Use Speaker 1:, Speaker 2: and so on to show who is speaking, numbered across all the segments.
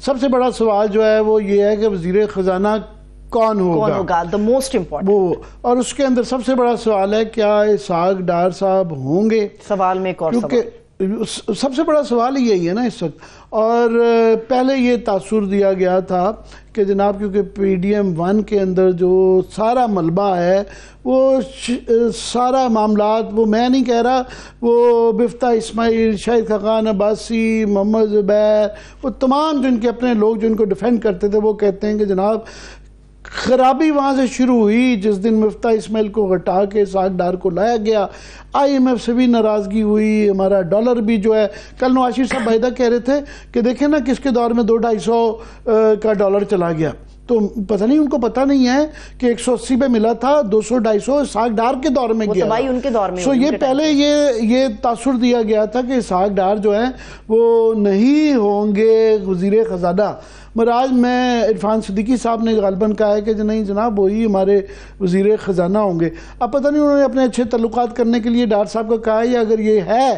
Speaker 1: سب سے بڑا سوال جو ہے وہ یہ ہے کہ وزیر خزانہ کون ہوگا،
Speaker 2: the most important
Speaker 1: وہ، اور اس کے اندر سب سے بڑا سوال ہے کیا اسحاق ڈار صاحب ہوں گے؟
Speaker 2: سوال میں ایک اور سوال،
Speaker 1: کیونکہ سب سے بڑا سوال یہی ہے نا اس وقت. اور پہلے یہ تاثر دیا گیا تھا کہ جناب کیونکہ پی ڈی ایم 1 کے اندر جو سارا ملبہ ہے وہ سارا معاملات، وہ میں نہیں کہہ رہا، وہ مفتاح اسماعیل، شاہد خاقان عباسی، محمد زبیر، وہ تمام جن کے اپنے لوگ جو ان کو ڈیفینڈ کرتے تھے وہ کہتے ہیں کہ جناب خرابی وہاں سے شروع ہوئی جس دن مفتاح اسماعیل کو ہٹا کے اسحاق ڈار کو لایا گیا. آئی ایم ایف سے بھی ناراضگی ہوئی، ہمارا ڈالر بھی جو ہے، کل نواز شریف صاحب باہدہ کہہ رہے تھے کہ دیکھیں نا کس کے دور میں 200-250 کا ڈالر چلا گیا، تو پتہ نہیں، ان کو پتہ نہیں ہے کہ 180 پہ ملا تھا، 200-250 اسحاق ڈار کے دور میں گیا.
Speaker 2: وہ تباہی ان کے دور میں.
Speaker 1: سو یہ پہلے یہ تاثر دیا گیا تھا کہ اسحاق ڈار جو ہیں وہ نہیں ہوں گے وزیر خزانہ. مگر آج میں عرفان صدیقی صاحب نے غالباً کہا ہے کہ نہیں جناب وہی ہمارے وزیر خزانہ ہوں گے. اب پتہ نہیں انہوں نے اپنے اچھے تعلقات کرنے کے لیے ڈار صاحب کو کہا ہے، یا اگر یہ ہے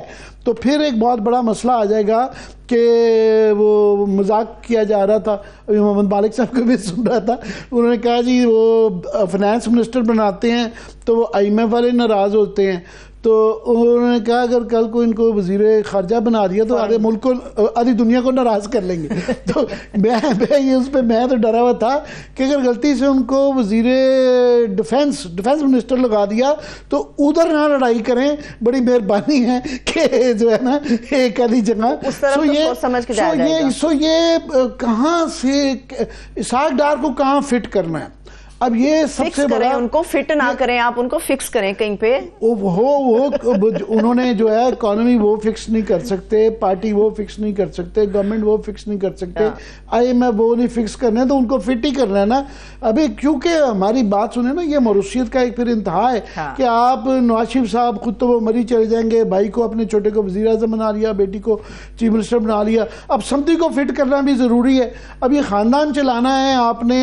Speaker 1: تو پھر ایک بہت بڑا مسئلہ آ جائے گا کہ وہ مذاق کیا جا رہا تھا، محمد مالک صاحب کو بھی سن رہا تھا، انہوں نے کہا جی وہ فائنانس منسٹر بناتے ہیں تو وہ آئی ایم ایف والے ناراض ہوتے ہیں. تو انہوں نے کہا اگر کل کو ان کو وزیر خارجہ بنا دیا تو آدھے ملک کو، آدھی دنیا کو ناراض کر لیں گے. تو میں تو ڈرا ہوا تھا کہ اگر غلطی سے ان کو وزیر ڈیفنس منسٹر لگا دیا تو ادھر نہ لڑائی کریں، بڑی مہربانی ہے کہ جو ہے نا ایک آدھی جگہ. سو یہ کہاں سے اسحاق ڈار کو کہاں فٹ کرنا ہے؟ اب یہ سب سے بڑا،
Speaker 2: ان کو فٹ نہ کریں، آپ ان کو فکس کریں کہیں پہ.
Speaker 1: انہوں نے جو ہے اکانومی وہ فکس نہیں کر سکتے، پارٹی وہ فکس نہیں کر سکتے، گورنمنٹ وہ فکس نہیں کر سکتے، آئی ایم ایف وہ نہیں فکس کرنا ہے، تو ان کو فٹ ہی کرنا ہے نا. ابھی کیونکہ ہماری بات سنیں نا، یہ موروثیت کا ایک پھر انتہا ہے کہ آپ نواز شریف صاحب خود تو وہ مری چلے جائیں گے، بھائی کو اپنے چھوٹے کو وزیر اعظم بنا لیا، بیٹی کو چیف منسٹر بنا لیا، اب سمدھی کو فٹ کرنا بھی ضروری ہے. اب یہ خاندان چلانا ہے، آپ نے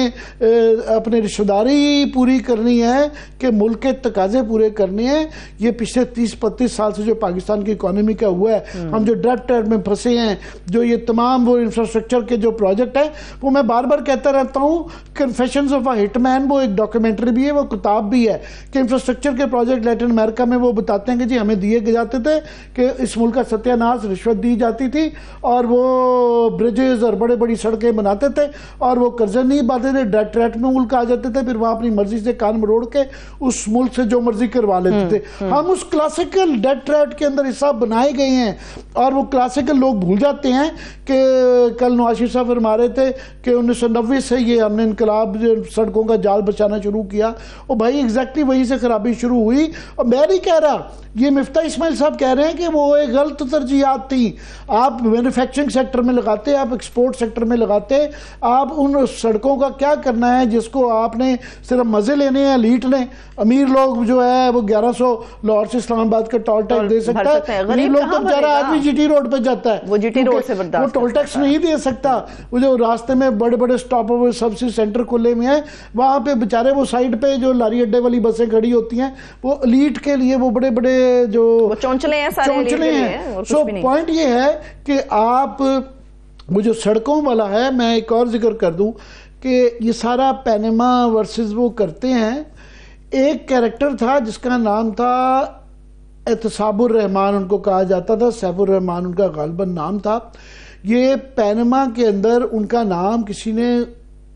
Speaker 1: اپنے رشتہ داری پوری کرنی ہے کہ ملک کے تقاضے پورے کرنے ہیں. یہ پچھلے 30-35 سال سے جو پاکستان کی اکانومی کا ہوا ہے، ہم جو ڈرٹ ٹریپ میں پھنسے ہیں، جو یہ تمام وہ انفراسٹرکچر کے جو پروجیکٹ ہیں، وہ میں بار بار کہتا رہتا ہوں، کنفیشنز آف اے ہٹ مین وہ ایک ڈاکیومنٹری بھی ہے، وہ کتاب بھی ہے کہ انفراسٹرکچر کے پروجیکٹ لیٹن امریکہ میں وہ بتاتے ہیں کہ جی ہمیں دیے جاتے تھے کہ اس ملک کا ستیہ ناش، رشوت دی جاتی تھی اور وہ برجز اور بڑے بڑی سڑکیں بناتے تھے اور وہ قرضے نہیں باتے تھے، ڈرٹ ٹریپ میں ملک آ جاتے تھے، پھر وہاں اپنی مرضی سے کان مروڑ کے اس ملک سے جو مرضی کروا لیتے تھے. ہم اس کلاسیکل ڈیٹ ٹریٹ کے اندر حصہ بنائے گئے ہیں اور وہ کلاسیکل لوگ بھول جاتے ہیں کہ کل نواز شریف صاحب فرما رہے تھے کہ 1990 سے یہ ہم نے انقلاب سڑکوں کا جال بچانا شروع کیا. اور بھائی ایگزیکٹلی وہیں سے خرابی شروع ہوئی. اور میں نہیں کہہ رہا، یہ مفتاح اسماعیل صاحب کہہ رہے ہیں کہ وہ ایک غلط ترجیحات تھیں. آپ مینوفیکچرنگ سیکٹر میں لگاتے، آپ ایکسپورٹ سیکٹر میں لگاتے، آپ ان سڑکوں کا کیا کرنا ہے جس کو آپ نے صرف مزے لینے ہیں، لیٹ لیں. امیر لوگ جو ہے وہ 1100 لاہور سے اسلام آباد کا ٹول ٹیکس دے سکتا ہے، غریب لوگ تو بیچارہ آدمی جی ٹی روڈ پہ جاتا ہے،
Speaker 2: وہ جی ٹی روڈ سے
Speaker 1: وہ ٹول ٹیکس نہیں دے سکتا. وہ جو راستے میں بڑے بڑے سٹاپ اوور سبسڈی سینٹر کھلے ہوئے ہیں، وہاں پہ بیچارے وہ سائڈ پہ جو لاری اڈے والی بسیں کھڑی ہوتی ہیں، وہ لیٹ کے لیے وہ بڑے بڑے جو چونچلے ہیں. سو پوائنٹ یہ ہے کہ آپ وہ جو سڑکوں والا ہے، میں ایک اور ذکر کر دوں کہ یہ سارا پینما ورسز وہ کرتے ہیں. ایک کیریکٹر تھا جس کا نام تھا احتساب الرحمان، ان کو کہا جاتا تھا، سیف الرحمان ان کا غالباً نام تھا. یہ پینما کے اندر ان کا نام کسی نے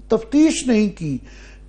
Speaker 1: تفتیش نہیں کی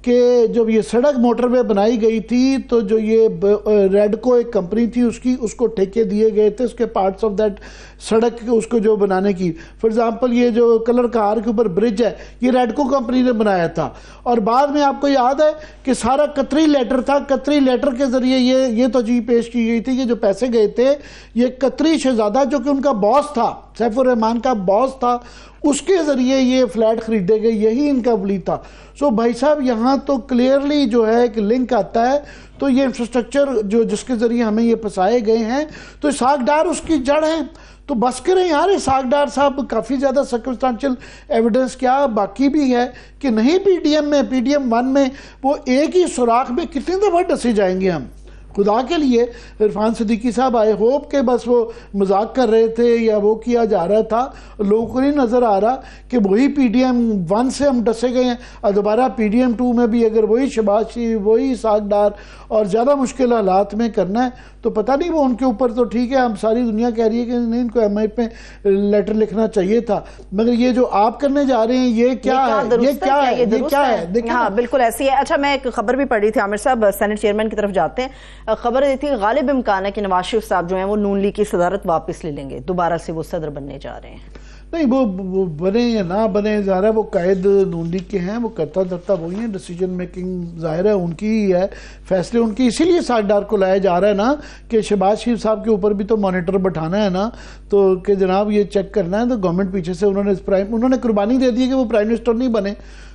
Speaker 1: کہ جب یہ سڑک موٹر وے بنائی گئی تھی تو جو یہ ریڈکو ایک کمپنی تھی اس کو ٹھیکے دیے گئے تھے اس کے پارٹس آف دیٹ سڑک اس کو جو بنانے کی. فار ایگزامپل یہ جو کلر کار کے اوپر برج ہے یہ ریڈکو کمپنی نے بنایا تھا. اور بعد میں آپ کو یاد ہے کہ سارا قطری لیٹر تھا، قطری لیٹر کے ذریعے یہ توجیہ پیش کی گئی تھی کہ جو پیسے گئے تھے یہ قطری شہزادہ جو کہ ان کا باس تھا، سیف الرحمان کا باس تھا، اس کے ذریعے یہ فلیٹ خریدے گئے، یہی ان کا ولی تھا. سو بھائی صاحب یہاں تو کلیئرلی جو ہے کہ لنک آتا ہے. تو یہ انفراسٹرکچر جو جس کے ذریعے ہمیں یہ پھنسائے گئے ہیں تو اسحاق ڈار اس کی جڑ ہیں. تو بس کریں یار، اسحاق ڈار صاحب کافی زیادہ سرکمسٹانشل ایویڈنس کیا باقی بھی ہے کہ نہیں پی ڈی ایم 1 میں وہ ایک ہی سوراخ میں کتنی دفعہ ڈسے جائیں گے ہم. خدا کے لیے عرفان صدیقی صاحب آئی ہوپ کہ بس وہ مذاق کر رہے تھے یا وہ کیا جا رہا تھا, لوگوں کو نہیں نظر آ رہا کہ وہی پی ڈی ایم 1 سے ہم ڈسے گئے ہیں, اور دوبارہ پی ڈی ایم 2 میں بھی اگر وہی شہباز شریف, وہی اسحاق ڈار اور زیادہ مشکل حالات میں کرنا ہے تو پتہ نہیں وہ ان کے اوپر تو ٹھیک ہے, ہم ساری دنیا کہہ رہی ہے کہ نہیں ان کو ایم آئی پہ لیٹر لکھنا چاہیے تھا, مگر یہ جو آپ کرنے جا رہے ہیں یہ کیا ہے, یہ کیا ہے, یہ کیا ہے.
Speaker 2: ہاں بالکل ایسی ہے. اچھا میں ایک خبر بھی پڑھ رہی تھی, عامر صاحب سینٹ چیئرمین کی طرف جاتے ہیں, خبر یہ تھی غالب امکان ہے کہ نواز شریف صاحب جو ہیں وہ نون لیگ کی صدارت واپس لے لیں گے, دوبارہ سے وہ صدر بننے جا رہے ہیں.
Speaker 1: نہیں وہ بنے یا نہ بنے, ظاہر ہے وہ قائد نون لیگ کے ہیں, وہ کرتا دھرتا وہی ہیں, ڈیسیجن میکنگ ظاہر ہے ان کی ہی ہے, فیصلے ان کی, اسی لیے اسحاق ڈار کو لایا جا رہا ہے نا کہ شہباز شریف صاحب کے اوپر بھی تو مانیٹر بٹھانا ہے نا, تو کہ جناب یہ چیک کرنا ہے. تو گورنمنٹ پیچھے سے انہوں نے قربانی دے دی کہ وہ پرائم منسٹر نہیں بنے,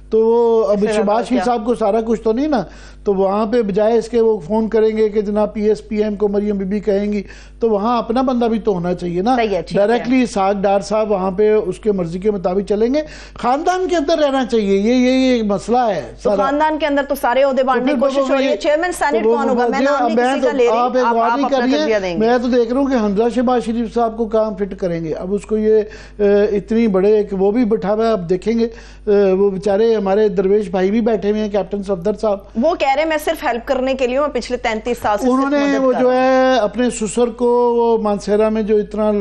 Speaker 1: تو وہ اب شہباز شریف صاحب کو سارا کچھ تو نہیں نا, تو وہاں پہ بجائے اس کے وہ فون کریں گے کہ جناب پی ایس پی ایم کو مریم بی بی کہیں گی, تو وہاں اپنا بندہ بھی تو ہونا چاہیے نا. ڈائریکٹلی اسحاق ڈار صاحب وہاں پہ اس کے مرضی کے مطابق چلیں گے, خاندان کے اندر رہنا چاہیے, یہ مسئلہ ہے.
Speaker 2: تو خاندان کے اندر تو سارے عہدے بانٹنے کی کوشش ہو رہی ہے. چیئرمین سینٹ کون ہوگا, میں نام نہیں کسی کا لے رہی, آپ اپنا تجزیہ دیں گے.
Speaker 1: میں تو دیکھ رہا ہوں کہ حمزہ شہباز شریف صاحب کو کام فٹ کریں گے, اب اس کو یہ اتنی بڑے کہ وہ بھی بٹھا ہوا ہے, اب دیکھیں گے. وہ بیچارے ہمارے درویش بھائی بھی بیٹھے ہوئے ہیں, کیپٹن صفدر صاحب,
Speaker 2: وہ کہہ رہے ہیں میں صرف ہیلپ کرنے کے لیے, میں پچھلے 33 سال سے
Speaker 1: انہوں نے وہ جو ہے اپنے سسر کو وہ مانسہرہ میں جو اتنا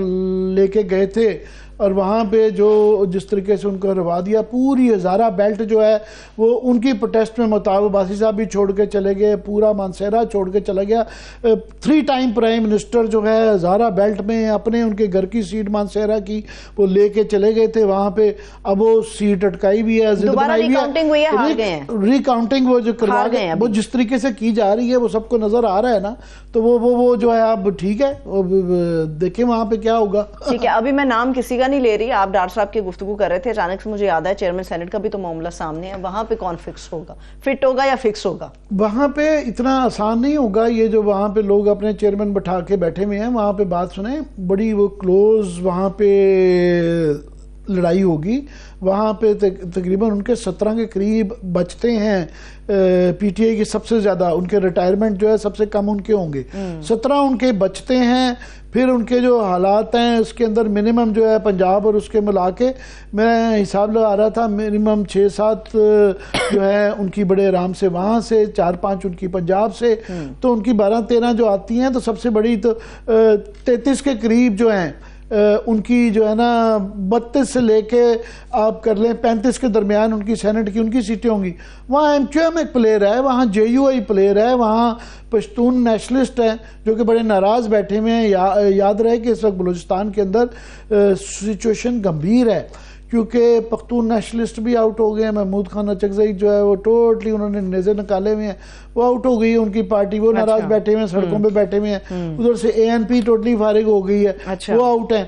Speaker 1: لے کے گئے تھے, اور وہاں پہ جو جس طریقے سے ان کو روا دیا, پوری ہزارہ بیلٹ جو ہے وہ ان کی پروٹیسٹ میں مطابق باسی صاحب بھی چھوڑ کے چلے گئے, پورا مانسہرہ چھوڑ کے چلا گیا. 3 ٹائم پرائم منسٹر جو ہے ہزارہ بیلٹ میں اپنے ان کے گھر کی سیٹ مانسہرہ کی وہ لے کے چلے گئے تھے وہاں پہ, اب وہ سیٹ اٹکائی بھی ہے,
Speaker 2: دوبارہ ریکاؤنٹنگ ہوئی ہے, ہار گئے ہیں.
Speaker 1: ریکاؤنٹنگ وہ جو کروا گئے وہ جس طریقے سے کی جا رہی ہے وہ سب کو نظر آ رہا ہے نا, تو وہ جو ہے اب ٹھیک ہے, دیکھیں وہاں پہ کیا ہوگا.
Speaker 2: ٹھیک ہے, ابھی میں نام کسی کا نہیں لے رہی, آپ ڈاکٹر صاحب کی گفتگو کر رہے تھے, اچانک سے مجھے یاد ہے چیئرمین سینٹ کا بھی تو معاملہ سامنے ہے, وہاں پہ کون فکس ہوگا, فٹ ہوگا یا فکس ہوگا؟
Speaker 1: وہاں پہ اتنا آسان نہیں ہوگا, یہ جو وہاں پہ لوگ اپنے چیئرمین بٹھا کے بیٹھے ہوئے ہیں, وہاں پہ بات سنیں, بڑی وہ کلوز وہاں پہ لڑائی ہوگی. وہاں پہ تقریباً ان کے 17 کے قریب بچتے ہیں, پی ٹی آئی کی سب سے زیادہ, ان کے ریٹائرمنٹ جو ہے سب سے کم ان کے ہوں گے, 17 ان کے بچتے ہیں. پھر ان کے جو حالات ہیں اس کے اندر منیمم جو ہے پنجاب اور اس کے ملا کے میں حساب لگا رہا تھا, منیمم 6-7 جو ہے ان کی بڑے آرام سے وہاں سے, 4-5 ان کی پنجاب سے, تو ان کی 12-13 جو آتی ہیں, تو سب سے بڑی تو 33 کے قریب جو ہیں ان کی جو ہے نا 32 سے لے کے آپ کر لیں 35 کے درمیان ان کی سینٹ کی ان کی سیٹیں ہوں گی. وہاں ایم کیو ایم ایک پلیئر ہے, وہاں جے یو آئی پلیئر ہے, وہاں پشتون نیشنلسٹ ہیں جو کہ بڑے ناراض بیٹھے ہوئے ہیں. یاد رہے کہ اس وقت بلوچستان کے اندر سچویشن گمبھیر ہے, کیونکہ پختون نیشنلسٹ بھی آؤٹ ہو گئے ہیں. محمود خان اچکزئی جو ہے وہ ٹوٹلی انہوں نے نیزے نکالے ہوئے ہیں, وہ آؤٹ ہو گئی ہے ان کی پارٹی, وہ ناراض بیٹھے ہوئے ہیں, سڑکوں پہ بیٹھے ہوئے ہیں. ادھر سے اے این پی ٹوٹلی فارغ ہو گئی ہے, وہ آؤٹ ہیں.